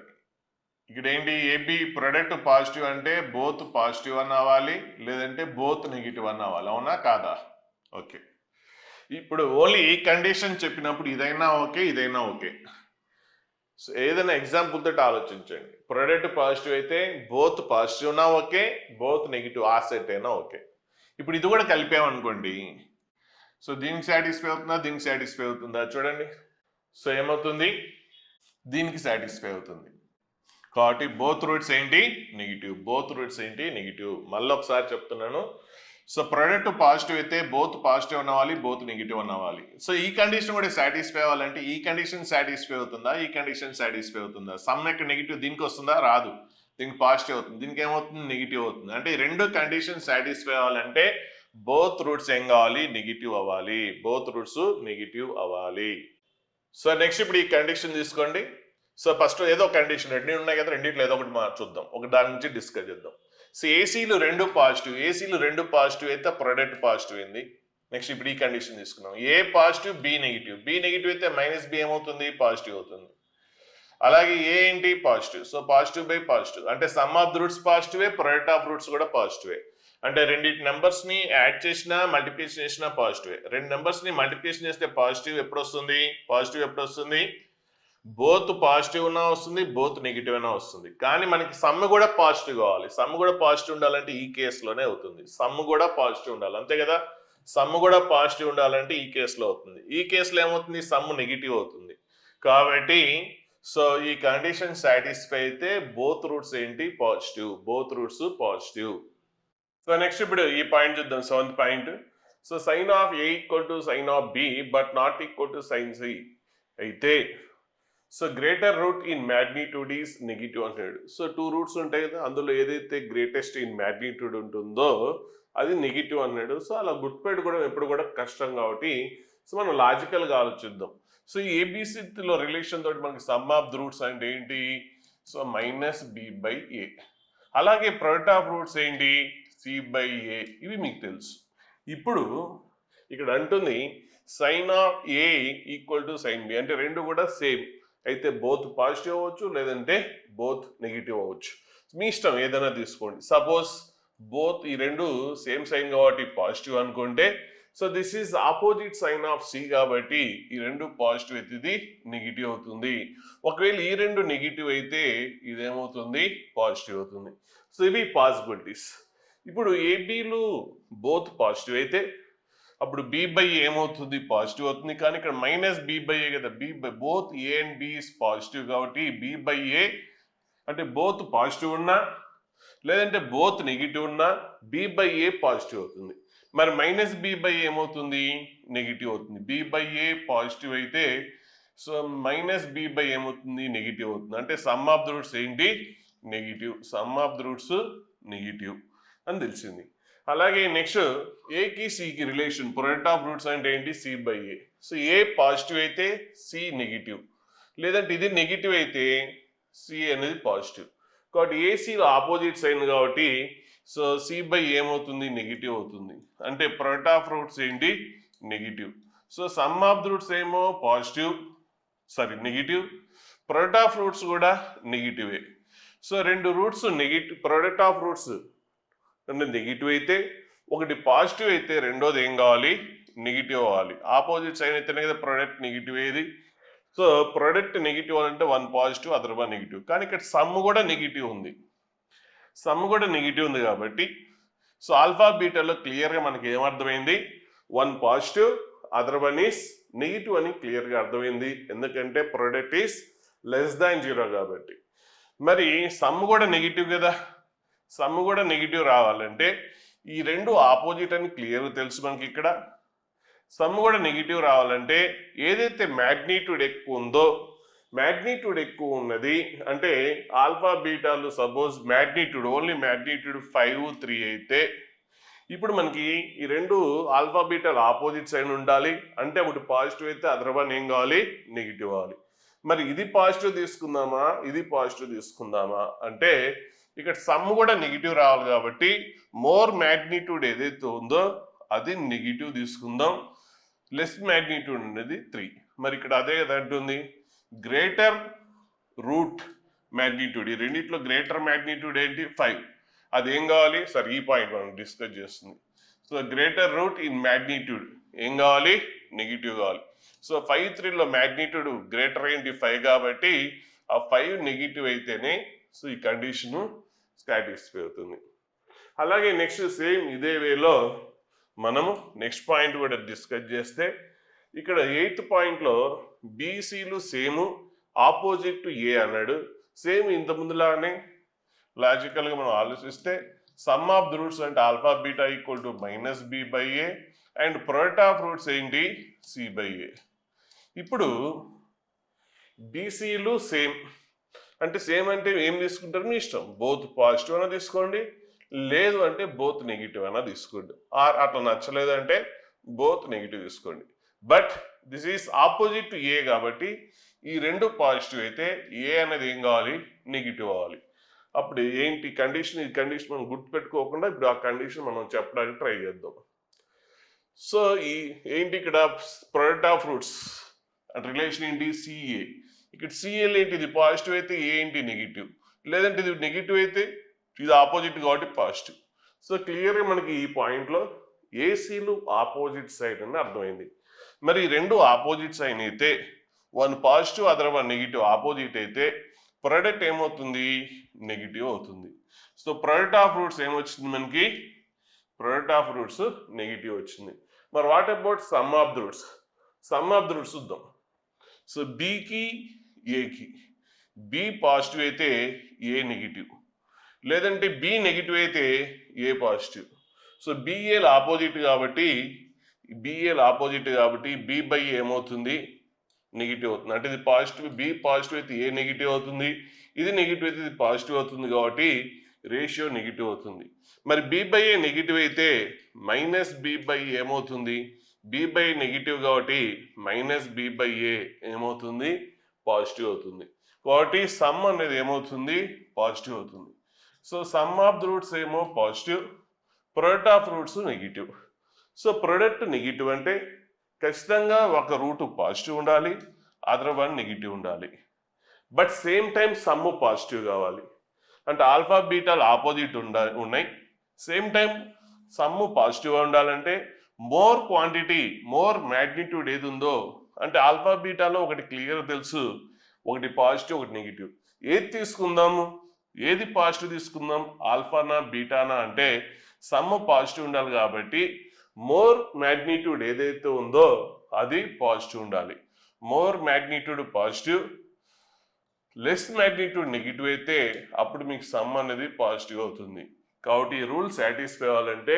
ఇక్కడ ఏంటి, ఏబి ప్రొడక్ట్ పాజిటివ్ అంటే బోత్ పాజిటివ్ అని అవ్వాలి, లేదంటే బోత్ నెగిటివ్ అని అవ్వాలి. అవునా కాదా? ఓకే. ఇప్పుడు ఓన్లీ ఈ కండిషన్ చెప్పినప్పుడు ఇదైనా ఓకే, ఇదైనా ఓకే. సో ఏదైనా ఎగ్జాంపుల్ తోటి ఆలోచించండి. ప్రొడక్ట్ పాజిటివ్ అయితే బోత్ పాజిటివ్ నా ఓకే, బోత్ నెగిటివ్ ఆ సెట్ అయినా ఓకే. ఇప్పుడు ఇది కూడా కలిపామనుకోండి, సో దీనికి సాటిస్ఫై అవుతుందా, దీనికి సాటిస్ఫై అవుతుందా చూడండి. సో ఏమవుతుంది, దీనికి సాటిస్ఫై అవుతుంది. కాబట్టి బోత్ రూట్స్ ఏంటి, నెగిటివ్. బోత్ రూట్స్ ఏంటి, నెగిటివ్. మళ్ళీ ఒకసారి చెప్తున్నాను. సో ప్రొడక్ట్ పాజిటివ్ అయితే బోత్ పాజిటివ్ అవ్వాలి, బోత్ నెగిటివ్ అవ్వాలి. సో ఈ కండిషన్ కూడా సాటిస్ఫై అవ్వాలంటే ఈ కండిషన్ సాటిస్ఫై అవుతుందా, ఈ కండిషన్ సాటిస్ఫై అవుతుందా? సమ్ యొక్క నెగిటివ్ దీనికి వస్తుందా, రాదు. దీనికి పాజిటివ్ అవుతుంది, దీనికి ఏమవుతుంది, నెగిటివ్ అవుతుంది. అంటే ఈ రెండు కండిషన్ సాటిస్ఫై అవ్వాలంటే బోత్ రూట్స్ ఏం కావాలి, నెగిటివ్ అవ్వాలి. బోత్ రూట్స్ నెగిటివ్ అవ్వాలి. సో నెక్స్ట్ ఇప్పుడు ఈ కండిషన్ తీసుకోండి. సో ఫస్ట్ ఏదో కండిషన్ రెండు ఉన్నాయి కదా, రెండింటిలో ఏదో ఒకటి చూద్దాం, ఒక దాని నుంచి డిస్కస్ చేద్దాం. సో ఏసీలు రెండు పాజిటివ్, ఏసీలు రెండు పాజిటివ్ అయితే ప్రొడక్ట్ పాజిటివ్ అయింది. నెక్స్ట్ ఇప్పుడు ఈ కండిషన్ తీసుకున్నాం. A positive, b negative. B negative అయితే మైనస్ బి ఏమవుతుంది, పాజిటివ్ అవుతుంది. అలాగే ఏ ఏంటి, positive. So positive by positive అంటే సమ్ ఆఫ్ ద రూట్స్ పాజిటివే, ప్రొడక్ట్ ఆఫ్ రూట్స్ కూడా పాజిటివే. అంటే రెండింటి నెంబర్స్ ని యాడ్ చేసినా మల్టిప్లికేషన్ చేసినా పాజిటివే. రెండు నెంబర్స్ ని మల్టిప్లికేషన్ చేస్తే పాజిటివ్ ఎప్పుడు వస్తుంది, పాజిటివ్ ఎప్పుడు వస్తుంది, బోత్ పాజిటివ్ అయినా వస్తుంది, బోత్ నెగిటివ్ అయినా వస్తుంది. కానీ మనకి సమ్ కూడా పాజిటివ్ కావాలి. సమ్ కూడా పాజిటివ్ ఉండాలంటే ఈ కేసులోనే అవుతుంది. సమ్ కూడా పాజిటివ్ ఉండాలి, అంతే కదా. సమ్ కూడా పాజిటివ్ ఉండాలంటే ఈ కేసులో అవుతుంది. ఈ కేసులో ఏమవుతుంది, సమ్ నెగిటివ్ అవుతుంది. కాబట్టి సో ఈ కండిషన్ సాటిస్ఫై అయితే బోత్ రూట్స్ ఏంటి, positive. Both roots positive. So next ఇప్పుడు ఈ పాయింట్ చూద్దాం, 7th point. So sign of A equal to sign of b but not equal to sign c అయితే so greater root in magnitude is negative అంటాడు. So 2 roots ఉంటాయి కదా, అందులో ఏదైతే greatest in magnitude ఉంటుందో అది నెగిటివ్ అన్నాడు. సో అలా గుర్తుపెట్టుకోవడం ఎప్పుడు కూడా కష్టం కాబట్టి సో మనం లాజికల్గా ఆలోచిద్దాం. సో ఈ ఏబిసిలో రిలేషన్ తోటి మనకి సమ్ ఆఫ్ ద రూట్స్ అంటే ఏంటి, so minus B by A. అలాగే ప్రొడక్ట్ ఆఫ్ రూట్స్ ఏంటి, సి బై ఏ. ఇవి మీకు తెలుసు. ఇప్పుడు ఇక్కడ అంటుంది sign of A equal to sign B అంటే రెండు కూడా సేమ్ అయితే బోత్ పాజిటివ్ అవ్వచ్చు, లేదంటే బోత్ నెగిటివ్ అవ్వచ్చు. మీ ఇష్టం ఏదైనా తీసుకోండి. సపోజ్ బోత్ ఈ రెండు సేమ్ సైన్ కాబట్టి పాజిటివ్ అనుకుంటే so this is opposite sign of C కాబట్టి ఈ రెండు పాజిటివ్ అయితే ఇది నెగిటివ్ అవుతుంది. ఒకవేళ ఈ రెండు నెగిటివ్ అయితే ఇదేమవుతుంది, పాజిటివ్ అవుతుంది. సో ఇవి పాసిబిలిటీస్. ఇప్పుడు ఏబిలు బోత్ పాజిటివ్ అయితే అప్పుడు బి బై ఏమవుతుంది, పాజిటివ్ అవుతుంది. కానీ ఇక్కడ మైనస్ బి బై ఏ కదా, B by both A and B is positive కాబట్టి బి బై ఏ అంటే బోత్ పాజిటివ్ ఉన్నా లేదంటే బోత్ నెగిటివ్ ఉన్నా బి బై ఏ పాజిటివ్ అవుతుంది. మరి మైనస్ బి బై ఏమవుతుంది, నెగిటివ్ అవుతుంది. బి బై ఏ పాజిటివ్ అయితే సో మైనస్ బి బై ఏమవుతుంది, నెగిటివ్ అవుతుంది. అంటే సమ్ ఆఫ్ ద రూట్స్ ఏంటి, negative. Sum of the roots negative అని తెలిసింది. అలాగే నెక్స్ట్ ఏకి సికి రిలేషన్, ప్రొడక్ట్ ఆఫ్ రూట్స్ అంటే ఏంటి, C by a. So a positive అయితే సి నెగిటివ్, లేదంటే ఇది నెగిటివ్ అయితే సి అనేది పాజిటివ్. కాబట్టి ఏసీలో ఆపోజిట్ సైన్ కాబట్టి సో సి బై ఏమవుతుంది, నెగిటివ్ అవుతుంది. అంటే ప్రొడక్ట్ ఆఫ్ రూట్స్ ఏంటి, negative. So sum of the roots ఏమో positive negative, product of roots కూడా నెగిటివే. సో రెండు roots negative, product of roots అంటే నెగిటివ్ అయితే ఒకటి పాజిటివ్ అయితే రెండోది ఏం కావాలి, నెగిటివ్ అవ్వాలి. ఆపోజిట్ సైన్ అయితేనే కదా ప్రొడక్ట్ నెగిటివ్ ఏది. సో ప్రొడక్ట్ నెగిటివ్ అంటే one positive other one negative. కానీ ఇక్కడ సమ్ కూడా నెగిటివ్ ఉంది. సమ్ కూడా నెగిటివ్ ఉంది కాబట్టి సో ఆల్ఫా బీటాలో క్లియర్గా మనకి ఏమర్థమైంది, one positive other one is negative అని క్లియర్గా అర్థమైంది. ఎందుకంటే ప్రొడక్ట్ ఈస్ లెస్ దాన్ 0 కాబట్టి. మరి సమ్ కూడా నెగిటివ్ కదా, సమ్ కూడా నెగిటివ్ రావాలంటే ఈ రెండు ఆపోజిట్ అని క్లియర్గా తెలుసు మనకి. ఇక్కడ సమ్ కూడా నెగిటివ్ రావాలంటే ఏదైతే మ్యాగ్నిట్యూడ్ ఎక్కువ ఉందో, మ్యాగ్నిట్యూడ్ ఎక్కువ ఉన్నది అంటే ఆల్ఫా బీటాలు సపోజ్ మ్యాగ్నిట్యూడ్ ఓన్లీ మ్యాగ్నిట్యూడ్ 5, 3 అయితే ఇప్పుడు మనకి ఈ రెండు ఆల్ఫా బీటాలు ఆపోజిట్ సైడ్ ఉండాలి. అంటే ఒకటి పాజిటివ్ అయితే అదర్ వన్ ఏం కావాలి, నెగిటివ్ అవ్వాలి. మరి ఇది పాజిటివ్ తీసుకుందామా, ఇది పాజిటివ్ తీసుకుందామా అంటే ఇక్కడ సమ్ కూడా నెగిటివ్ రావాలి కాబట్టి మోర్ మ్యాగ్నిట్యూడ్ ఏదైతే ఉందో అది నెగిటివ్ తీసుకుందాం. లెస్ మ్యాగ్నిట్యూడ్ అనేది 3. మరి ఇక్కడ అదే కదా అంటుంది, గ్రేటర్ రూట్ మ్యాగ్నిట్యూడ్. ఈ రెండిట్లో గ్రేటర్ మ్యాగ్నిట్యూడ్ ఏంటి 5. అది ఏం కావాలి సార్, ఈ పాయింట్ మనం డిస్కస్ చేస్తుంది. So greater root in magnitude ఏం కావాలి, నెగిటివ్ కావాలి. సో 5, 3లో మ్యాగ్నిట్యూడ్ గ్రేటర్ ఏంటి 5 కాబట్టి ఆ 5 నెగిటివ్ అయితేనే సో ఈ కండిషన్ సాటిస్ఫై అవుతుంది. అలాగే నెక్స్ట్ సేమ్ ఇదే వేలో మనము నెక్స్ట్ పాయింట్ కూడా డిస్కస్ చేస్తే, ఇక్కడ 8th పాయింట్లో బీసీలు సేమ్ ఆపోజిట్ టు ఏ అన్నాడు. సేమ్ ఇంత ముందులానే లాజికల్గా మనం ఆలోచిస్తే సమ్ ఆఫ్ ద రూట్స్ అంటే alpha beta equal to -b/a and product of roots ఏంటి c/a. ఇప్పుడు బీసీలు సేమ్ అంటే సేమ్ అంటే ఏం తీసుకుంటారు మీ ఇష్టం, బోత్ పాజిటివ్ అయినా తీసుకోండి, లేదు అంటే బోత్ నెగిటివ్ అయినా తీసుకోండి, ఆర్ అట్లా నచ్చలేదు అంటే బోత్ నెగిటివ్ తీసుకోండి. But this is opposite to a కాబట్టి ఈ రెండు పాజిటివ్ అయితే ఏ అనేది ఏం కావాలి, నెగిటివ్ అవ్వాలి. అప్పుడు ఏంటి కండిషన్, ఈ కండిషన్ మనం గుర్తుపెట్టుకోకుండా ఇప్పుడు ఆ కండిషన్ మనం చెప్పడానికి ట్రై చేద్దాం. సో ఈ ఏంటి ఇక్కడ ప్రొడక్ట్ ఆఫ్ రూట్స్ అంటే రిలేషన్ ఏంటి సిఏ. ఇక్కడ సిఏల్ ఏంటి, ఇది పాజిటివ్ అయితే ఏ ఏంటి నెగిటివ్, లేదంటే ఇది నెగిటివ్ అయితే ఇది ఆపోజిట్ కాబట్టి పాజిటివ్. సో క్లియర్గా మనకి ఈ పాయింట్లో ఏసీలు ఆపోజిట్ సైడ్ అని అర్థమైంది. మరి రెండు ఆపోజిట్ సైన్ అయితే one positive other one negative opposite అయితే ప్రొడక్ట్ ఏమవుతుంది, నెగిటివ్ అవుతుంది. సో ప్రొడక్ట్ ఆఫ్ రూట్స్ ఏమొచ్చింది మనకి, ప్రొడక్ట్ ఆఫ్ రూట్స్ నెగిటివ్ వచ్చింది. మరి what about some of the roots, some of the roots చూద్దాం. సో బికి ఏకి, బి పాజిటివ్ అయితే ఏ నెగిటివ్, లేదంటే బి నెగిటివ్ అయితే ఏ పాజిటివ్. సో బిఏలు ఆపోజిట్ కాబట్టి బి/ఏ ఏమవుతుంది, నెగిటివ్ అవుతుంది. అంటే ఇది పాజిటివ్, బి పాజిటివ్ అయితే ఏ నెగిటివ్ అవుతుంది, ఇది నెగిటివ్ అయితే ఇది పాజిటివ్ అవుతుంది కాబట్టి రేషియో నెగిటివ్ అవుతుంది. మరి బి/ఏ నెగిటివ్ అయితే -b/ఏ ఏమవుతుంది, బి/ఏ నెగిటివ్ కాబట్టి -b/ఏ ఏమవుతుంది, పాజిటివ్ అవుతుంది. కాబట్టి సమ్ అనేది ఏమవుతుంది, పాజిటివ్ అవుతుంది. So sum of the roots ఏమో positive, product of roots negative. So product negative అంటే ఖచ్చితంగా ఒక రూట్ పాజిటివ్ ఉండాలి, అదర్ వన్ నెగిటివ్ ఉండాలి. But same time sum positive కావాలి. అంటే ఆల్ఫా బీటాలు ఆపోజిట్ ఉన్నాయి, సేమ్ టైం సమ్ పాజిటివ్గా ఉండాలంటే మోర్ క్వాంటిటీ మోర్ మ్యాగ్నిట్యూడ్ ఏది ఉందో, అంటే ఆల్ఫా బీటాలో ఒకటి క్లియర్ తెలుసు, ఒకటి పాజిటివ్ ఒకటి నెగిటివ్. ఏది తీసుకుందాము, ఏది పాజిటివ్ తీసుకుందాం, ఆల్ఫానా బీటానా అంటే సమ్ పాజిటివ్ ఉండాలి కాబట్టి మోర్ మ్యాగ్నిట్యూడ్ ఏదైతే ఉందో అది పాజిటివ్ ఉండాలి. More magnitude positive, less magnitude negative అయితే అప్పుడు మీకు సమ్ అనేది పాజిటివ్ అవుతుంది. కాబట్టి ఈ రూల్ సాటిస్ఫై అవ్వాలంటే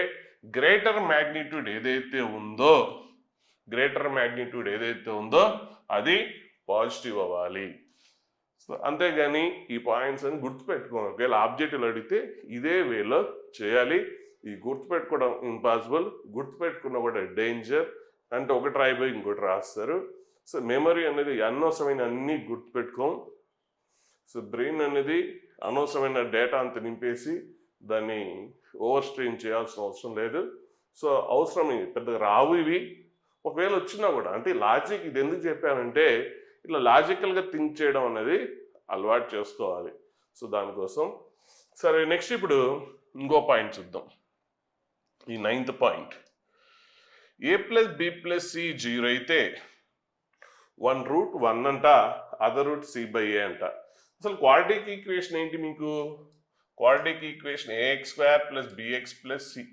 గ్రేటర్ మ్యాగ్నిట్యూడ్ ఏదైతే ఉందో అది పాజిటివ్ అవ్వాలి. సో అంతేగాని ఈ పాయింట్స్ అని గుర్తుపెట్టుకోవాలి. ఒకవేళ ఆబ్జెక్టివ్ అడిగితే ఇదే వేలో చేయాలి. ఈ గుర్తుపెట్టుకోవడం ఇంపాసిబుల్, గుర్తుపెట్టుకున్న కూడా డేంజర్. అంటే ఒకటి రాయిపోయి ఇంకోటి రాస్తారు. సో మెమరీ అనేది అనవసరమైన అన్నీ గుర్తుపెట్టుకోం. సో బ్రెయిన్ అనేది అనవసరమైన డేటా అంత నింపేసి దాన్ని ఓవర్ స్ట్రెయిన్ చేయాల్సిన అవసరం లేదు. సో అవసరం పెద్దగా రావు ఇవి. ఒకవేళ వచ్చినా కూడా అంటే లాజిక్, ఇది ఎందుకు చెప్పానంటే ఇట్లా లాజికల్గా థింక్ చేయడం అనేది అలవాటు చేసుకోవాలి. సో దానికోసం. సరే నెక్స్ట్ ఇప్పుడు ఇంకో పాయింట్ చూద్దాం. ఈ 9th పాయింట్, a+b+c 0 అయితే వన్ రూట్ 1 అంట, అదర్ రూట్ c/a అంట. అసలు క్వాడ్రాటిక్ ఈక్వేషన్ ఏంటి మీకు, quadratic equation ax² + bx + c.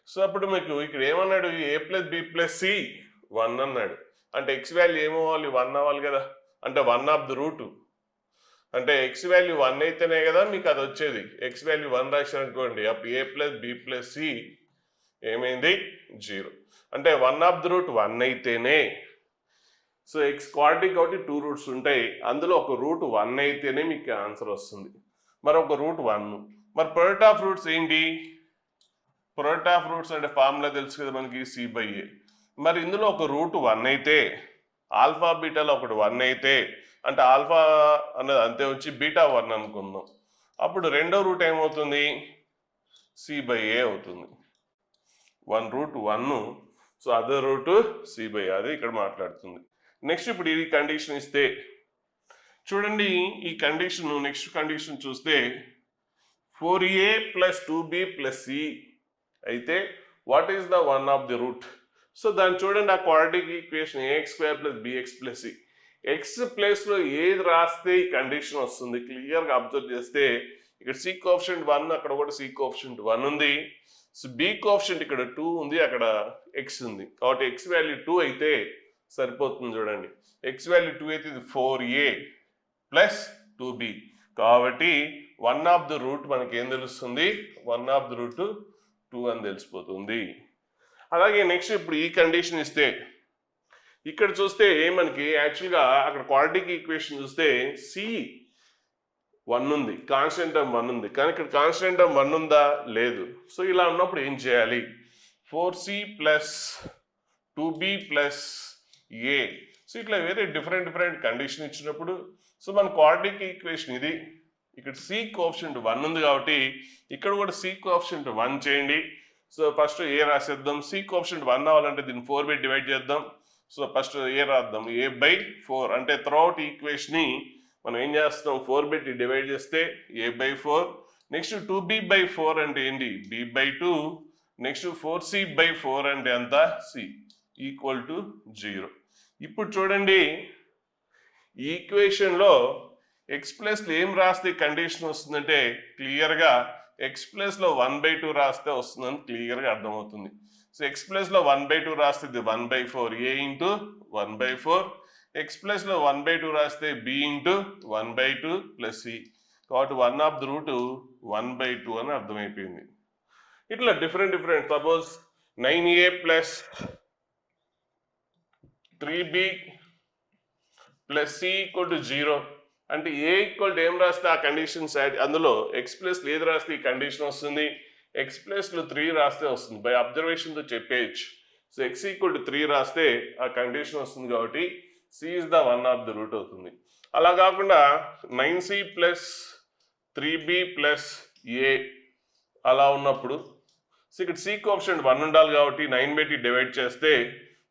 So అప్పుడు మీకు ఇక్కడ ఏమన్నాడు, a+b+c 1 అన్నాడు. అంటే x వాల్యూ ఏమవ్వాలి, 1 అవ్వాలి కదా. అంటే 1 ఆఫ్ ద రూట్ అంటే x వాల్యూ 1 అయితేనే కదా మీకు అది వచ్చేది. x వాల్యూ 1 రాశారు అనుకోండి, అప్పుడు a+b+c ఏమైంది 0. అంటే 1 ఆఫ్ ద రూట్ 1 అయితేనే. సో x క్వాడ్రాటిక్ కాబట్టి 2 రూట్స్ ఉంటాయి, అందులో ఒక రూట్ 1 అయితేనే మీకు ఆన్సర్ వస్తుంది. మరి ఒక రూట్ 1. మరి ప్రొడక్ట్ ఆఫ్ రూట్స్ ఏంటి, ప్రొడక్ట్ ఆఫ్ రూట్స్ అంటే ఫార్ములా తెలుసు కదా మనకి, c/a. మరి ఇందులో ఒక రూట్ 1 అయితే, ఆల్ఫా బీటాలో ఒకటి 1 అయితే, అంటే ఆల్ఫా అన్నది అంతే వచ్చి బీటా 1 అనుకుందాం, అప్పుడు రెండో రూట్ ఏమవుతుంది, c/a అవుతుంది. One root 1, so other root c/a, అది ఇక్కడ మాట్లాడుతుంది. నెక్స్ట్ ఇప్పుడు ఈ కండిషన్ ఇస్తే చూడండి, ఈ కండిషన్ నెక్స్ట్ కండిషన్ చూస్తే 4a + 2b + c అయితే what is the one of the root? So దాన్ని చూడండి, ఆ quadratic equation ax² + bx + c. X ప్లేస్లో ఏది రాస్తే ఈ కండిషన్ వస్తుంది క్లియర్గా అబ్జర్వ్ చేస్తే ఇక్కడ c కోఎఫిషియంట్ 1, అక్కడ కూడా c కోఎఫిషియంట్ 1 ఉంది. సో b కోఎఫిషియంట్ ఇక్కడ 2 ఉంది, అక్కడ x ఉంది. కాబట్టి x వాల్యూ 2 అయితే సరిపోతుంది. చూడండి, x వాల్యూ 2 అయితే ఇది 4a + 2b. కాబట్టి వన్ ఆఫ్ ది రూట్ మనకి ఏం తెలుస్తుంది? వన్ ఆఫ్ ది రూట్ 2 అని తెలిసిపోతుంది. అలాగే నెక్స్ట్ ఇప్పుడు ఈ కండిషన్ ఇస్తే ఇక్కడ చూస్తే మనకి యాక్చువల్గా అక్కడ క్వాడ్రాటిక్ ఈక్వేషన్ చూస్తే c 1 ఉంది, కాన్స్టెంట్ టర్మ్ 1 ఉంది, కానీ ఇక్కడ కాన్స్టెంట్ టర్మ్ 1 ఉందా? లేదు. సో ఇలా ఉన్నప్పుడు ఏం చేయాలి? 4c + 2b + a. సో ఇట్లా వేరే డిఫరెంట్ కండిషన్ ఇచ్చినప్పుడు సో మన క్వాడ్రాటిక్ ఈక్వేషన్ ఇది, ఇక్కడ c కోఎఫిషియంట్ 1 ఉంది కాబట్టి ఇక్కడ కూడా c కోఎఫిషియంట్ 1 చేయండి. So first a రాసేద్దాం. c coefficient 1 అవ్వాలంటే దీన్ని 4 బై డివైడ్ చేద్దాం. సో ఫస్ట్ a రాద్దాం, a/4 అంటే త్రూఅవుట్ ఈక్వేషన్ ని మనం ఏం చేస్తాం? 4 బై డివైడ్ చేస్తే a/4. నెక్స్ట్ 2b/4 అంటే ఏంటి? b/2. నెక్స్ట్ 4c/4 అంటే ఎంత? c = 0. ఇప్పుడు చూడండి, ఈ ఈక్వేషన్లో ఎక్స్ ప్లస్లో ఏం రాస్తే కండిషన్ వస్తుందంటే క్లియర్గా ఎక్స్ ప్లస్లో 1/2 రాస్తే వస్తుందని క్లియర్గా అర్థమవుతుంది. సో ఎక్స్ ప్లస్లో 1/2 రాస్తే ఇది 1/4 a × 1/4. ఎక్స్ ప్లస్లో 1/2 రాస్తే b × 1/2 + c. కాబట్టి వన్ ఆఫ్ ది రూట్ 1/2 అని అర్థమైపోయింది. ఇట్లా different suppose 9a + 3b + c = 0 అంటే a = ఏం రాస్తే ఆ కండిషన్ అందులో ఎక్స్ ప్లస్ ఏది రాస్తే ఈ కండిషన్ వస్తుంది? ఎక్స్ ప్లస్లో 3 రాస్తే వస్తుంది. బై అబ్జర్వేషన్తో చెప్పేయచ్చు. సో x = 3 రాస్తే ఆ కండిషన్ వస్తుంది కాబట్టి c is the one of the root అవుతుంది. అలా కాకుండా 9c + 3b + a అలా ఉన్నప్పుడు సో ఇక్కడ c కోఎఫిషియంట్ 1 ఉండాలి కాబట్టి 9/2 డివైడ్ చేస్తే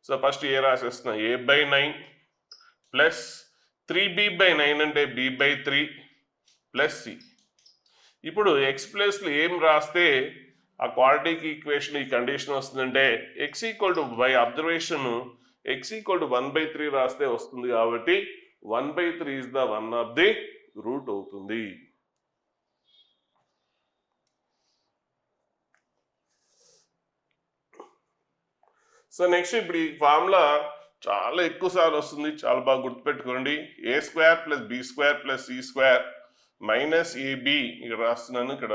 so first a రాసేస్తున్నాం, a/9 + 3b/9 అంటే b/3 + c. ఇప్పుడు ఎక్స్ ప్లస్లో ఏం రాస్తే ఆ క్వాడ్రాటిక్ ఈక్వేషన్ ఈ కండిషన్ వస్తుందంటే x = బై అబ్జర్వేషన్ x = 1/3 రాస్తే వస్తుంది కాబట్టి 1/3 is the one of the root అవుతుంది. సో నెక్స్ట్ ఇప్పుడు ఈ ఫార్ములా చాలా ఎక్కువ సార్లు వస్తుంది, చాలా బాగా గుర్తుపెట్టుకోండి. a² + b² + c² - ab ఇక్కడ రాస్తున్నాను. ఇక్కడ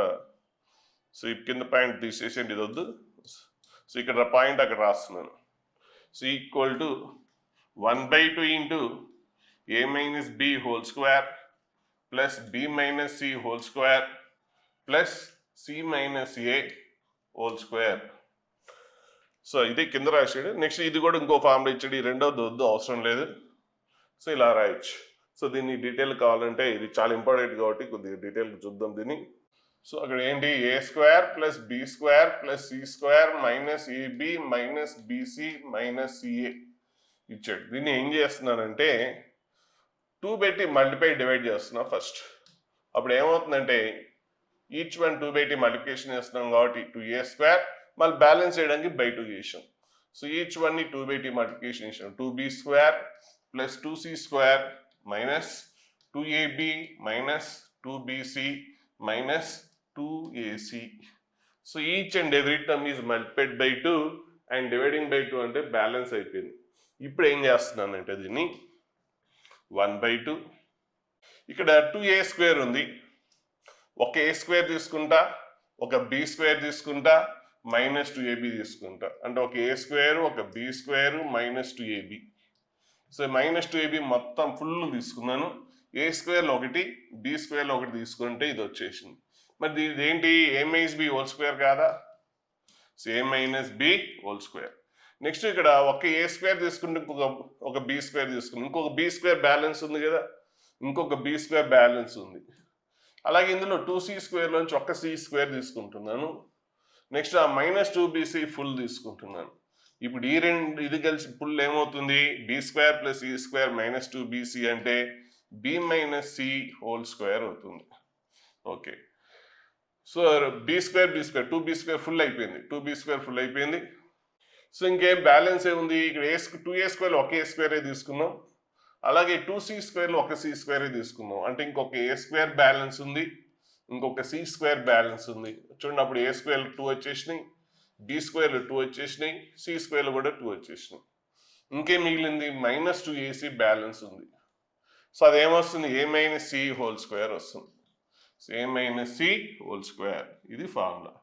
సో ఈ కింద పాయింట్ తీసేసేయండి, ఇది వద్దు. సో ఇక్కడ పాయింట్ అక్కడ రాస్తున్నాను. So = 1/2 × a - b² + b - c² + c - a². So ఇది కింద రాసాడు. నెక్స్ట్ ఇది కూడా ఇంకో ఫార్ములా ఇచ్చాడు, ఈ రెండోది వద్దు, అవసరం లేదు. సో ఇలా రాయొచ్చు. సో దీన్ని డీటెయిల్ కావాలంటే ఇది చాలా ఇంపార్టెంట్ కాబట్టి కొద్దిగా డీటెయిల్గా చూద్దాం దీన్ని. సో అక్కడ ఏంటి? a² + b² + c² - ab - bc - ca ఇచ్చాడు. దీన్ని ఏం చేస్తున్నానంటే 2 పెట్టి మల్టిప్లై డివైడ్ చేస్తున్నా ఫస్ట్. అప్పుడు ఏమవుతుందంటే ఈచ్ వన్ 2 పెట్టి మల్టిప్లికేషన్ చేస్తున్నాం కాబట్టి 2a², మళ్ళీ బ్యాలెన్స్ చేయడానికి /2 చేసాం. సో ఈచ్ వన్ని 2 పెట్టి మల్టిప్లికేషన్ చేసాం. 2b² + 2c² - 2ab - 2bc - 2ac. So each and every term is multiplied by 2 and dividing by 2 అంటే బ్యాలెన్స్ అయిపోయింది. ఇప్పుడు ఏం చేస్తున్నానంటే దీన్ని 1/2 ఇక్కడ 2a² ఉంది, ఒక a² తీసుకుంటా, ఒక b² తీసుకుంటా, -2ab తీసుకుంటా. అంటే ఒక a² ఒక b² -2ab. సో -2ab మొత్తం ఫుల్ తీసుకున్నాను. a² ఒకటి b² ఒకటి తీసుకుంటే ఇది వచ్చేసింది. మరి ఇది ఏంటి? a-b² కాదా? So a-b². నెక్స్ట్ ఇక్కడ ఒక a² తీసుకుంటే ఒక b² తీసుకున్నాను, ఇంకొక b² బ్యాలెన్స్ ఉంది కదా, ఇంకొక b² బ్యాలెన్స్ ఉంది. అలాగే ఇందులో 2c² నుంచి ఒక c² తీసుకుంటున్నాను. నెక్స్ట్ ఆ -2bc ఫుల్ తీసుకుంటున్నాను. ఇప్పుడు ఈ రెండు ఇది కలిసి ఫుల్ ఏమవుతుంది b² + e² - 2bc అంటే b - c హోల్ స్క్వేర్ అవుతుంది. Okay, so b² 2b² full అయిపోయింది, 2b² ఫుల్ అయిపోయింది. సో ఇంకేం బ్యాలెన్స్ ఏముంది ఇక్కడ 2a² ఒక a² తీసుకున్నాం, అలాగే 2c² ఒక c² తీసుకున్నాం, అంటే ఇంకొక a² బ్యాలెన్స్ ఉంది, ఇంకొక c² బ్యాలెన్స్ ఉంది. చూడండి అప్పుడు a² 2 వచ్చేసినాయి, b² 2 వచ్చేసినాయి, c² కూడా 2 వచ్చేసినాయి. ఇంకేం మిగిలింది -2ac బ్యాలెన్స్ ఉంది. సో అదేమొస్తుంది a - c హోల్ స్క్వేర్ వస్తుంది. So a - c whole square ఇది ఫార్ములా.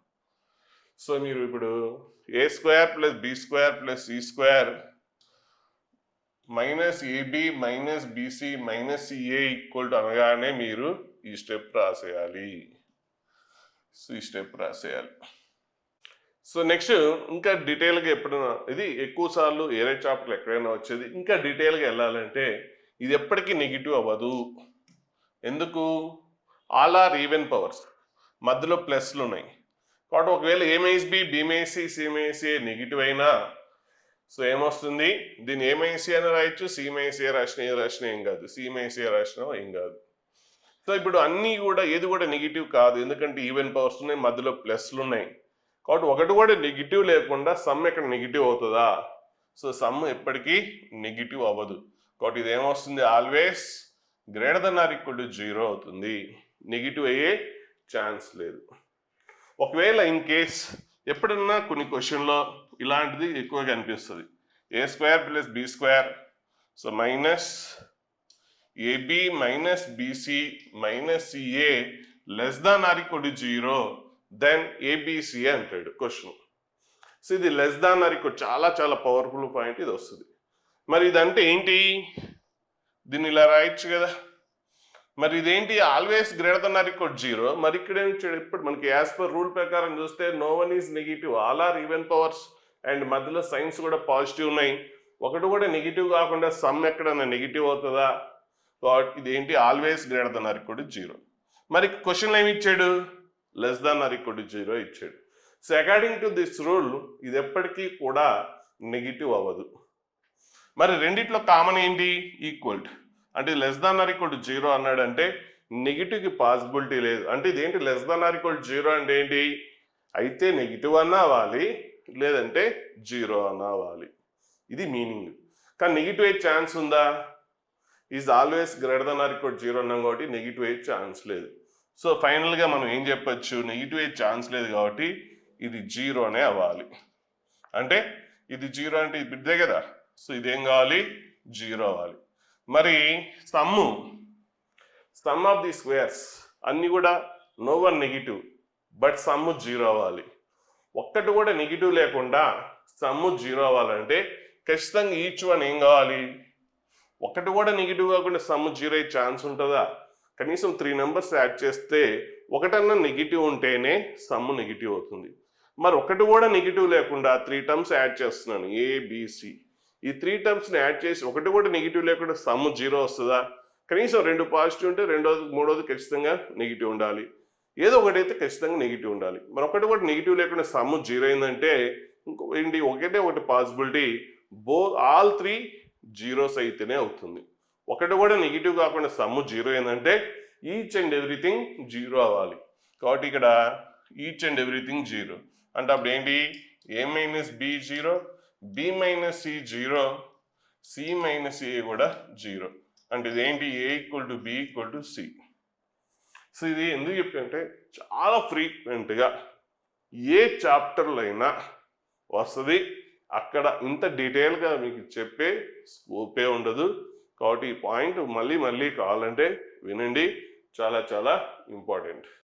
సో మీరు ఇప్పుడు a² + b² + c² -ab - bc - ca = అనగానే మీరు ఈ స్టెప్ రాసేయాలి. సో ఈ స్టెప్ రాసేయాలి. సో నెక్స్ట్ ఇంకా డీటెయిల్గా ఎప్పుడైనా ఇది ఎక్కువ సార్లు ఏరే చాప్టర్లు ఎక్కడైనా వచ్చేది, ఇంకా డీటెయిల్గా వెళ్ళాలంటే ఇది ఎప్పటికీ నెగిటివ్ అవ్వదు. ఎందుకు? ఆల్ ఆర్ ఈవెన్ పవర్స్, మధ్యలో ప్లస్లు ఉన్నాయి కాబట్టి ఒకవేళ a - b b - c c - c negative అయినా సో ఏమొస్తుంది దీన్ని a - c అని రాయొచ్చు, c - c రాసిన ఏం కాదు, c - c రాసినా ఏం కాదు. సో ఇప్పుడు అన్నీ కూడా ఏది కూడా నెగిటివ్ కాదు, ఎందుకంటే ఈవెన్ పవర్స్ ఉన్నాయి, మధ్యలో ప్లస్లు ఉన్నాయి కాబట్టి ఒకటి కూడా నెగిటివ్ లేకుండా సమ్ ఇక్కడ నెగిటివ్ అవుతుందా? సో సమ్ ఎప్పటికీ నెగిటివ్ అవ్వదు కాబట్టి ఇది ఏమొస్తుంది ఆల్వేస్ >= 0 అవుతుంది, నెగిటివ్ అయ్యే ఛాన్స్ లేదు. ఒకవేళ ఇన్ కేస్ ఎప్పుడన్నా కొన్ని క్వశ్చన్లో ఇలాంటిది ఎక్కువగా కనిపిస్తుంది a² + b² so -ab - bc - ca <<0 then abc అంటాడు క్వశ్చన్. సో ఇది చాలా చాలా పవర్ఫుల్ పాయింట్ ఇది వస్తుంది. మరి ఇదంటే ఏంటి? దీన్ని ఇలా రాయొచ్చు కదా. మరి ఇదేంటి ఆల్వేస్ >0. మరి ఇక్కడ ఇప్పుడు మనకి యాజ్ పర్ రూల్ ప్రకారం చూస్తే no one is negative, all are even powers and మధ్యలో సైన్స్ కూడా పాజిటివ్ ఉన్నాయి, ఒకటి కూడా నెగిటివ్ కాకుండా సమ్ ఎక్కడన్నా నెగిటివ్ అవుతుందా? ఇదేంటి ఆల్వేస్ >0. మరి క్వశ్చన్లో ఏమి ఇచ్చాడు? <<0 ఇచ్చాడు. So according to this rule ఇది ఎప్పటికీ కూడా నెగిటివ్ అవ్వదు. మరి రెండిట్లో కామన్ ఏంటి? ఈక్వల్. అంటే <<0 అన్నాడంటే నెగిటివ్కి పాసిబిలిటీ లేదు. అంటే ఇదేంటి <<0 అంటే ఏంటి? అయితే నెగిటివ్ అన్నా అవ్వాలి, లేదంటే 0 అన్నా అవ్వాలి, ఇది మీనింగ్. కానీ నెగిటివ్ అయ్యే ఛాన్స్ ఉందా? ఈజ్ ఆల్వేస్ >0 అన్నాం కాబట్టి నెగిటివ్ అయ్యే ఛాన్స్ లేదు. సో ఫైనల్గా మనం ఏం చెప్పచ్చు? నెగిటివ్ అయ్యే ఛాన్స్ లేదు కాబట్టి ఇది 0 అనే అవ్వాలి. అంటే ఇది 0 అంటే ఇదే కదా, సో ఇదేం కావాలి? 0 అవ్వాలి. మరి సమ్ ఆఫ్ ది స్క్వేర్స్ అన్ని కూడా no one negative but sum 0 అవ్వాలి. ఒక్కటి కూడా నెగిటివ్ లేకుండా సమ్ 0 అవ్వాలంటే ఖచ్చితంగా ఈచ్ వన్ ఏం కావాలి? ఒకటి కూడా నెగిటివ్ కాకుండా సమ్ 0 అయ్యే ఛాన్స్ ఉంటుందా? కనీసం 3 నెంబర్స్ యాడ్ చేస్తే ఒకటన్నా నెగిటివ్ ఉంటేనే సమ్ నెగిటివ్ అవుతుంది. మరి ఒకటి కూడా నెగిటివ్ లేకుండా 3 టర్మ్స్ యాడ్ చేస్తున్నాను ABC, ఈ 3 టర్మ్స్ని యాడ్ చేసి ఒకటి కూడా నెగిటివ్ లేకుండా సమ్ 0 వస్తుందా? కనీసం 2 పాజిటివ్ ఉంటే మూడోది ఖచ్చితంగా నెగిటివ్ ఉండాలి, ఏదో ఒకటి అయితే ఖచ్చితంగా నెగిటివ్ ఉండాలి. మరి ఒకటి కూడా నెగిటివ్ లేకుండా సమ్ 0 అయిందంటే ఏంటి? ఒకటి పాసిబిలిటీ ఆల్ 3 జీరోస్ అయితేనే అవుతుంది. ఒకటి కూడా నెగిటివ్ కాకుండా సమ్ 0 అయిందంటే ఈచ్ అండ్ ఎవ్రీథింగ్ 0 అవ్వాలి. కాబట్టి ఇక్కడ ఈచ్ అండ్ ఎవ్రీథింగ్ 0 అంటే అప్పుడు ఏంటి? a - b 0, b - c 0, c - a కూడా 0. అంటే ఇదేంటి? a = b = c. సో ఇది ఎందుకు చెప్పంటే చాలా ఫ్రీక్వెంట్గా ఏ చాప్టర్లో అయినా వస్తుంది, అక్కడ ఇంత డీటెయిల్గా మీకు చెప్పే స్కోపే ఉండదు. కాబట్టి ఈ పాయింట్ మళ్ళీ కావాలంటే వినండి, చాలా చాలా ఇంపార్టెంట్.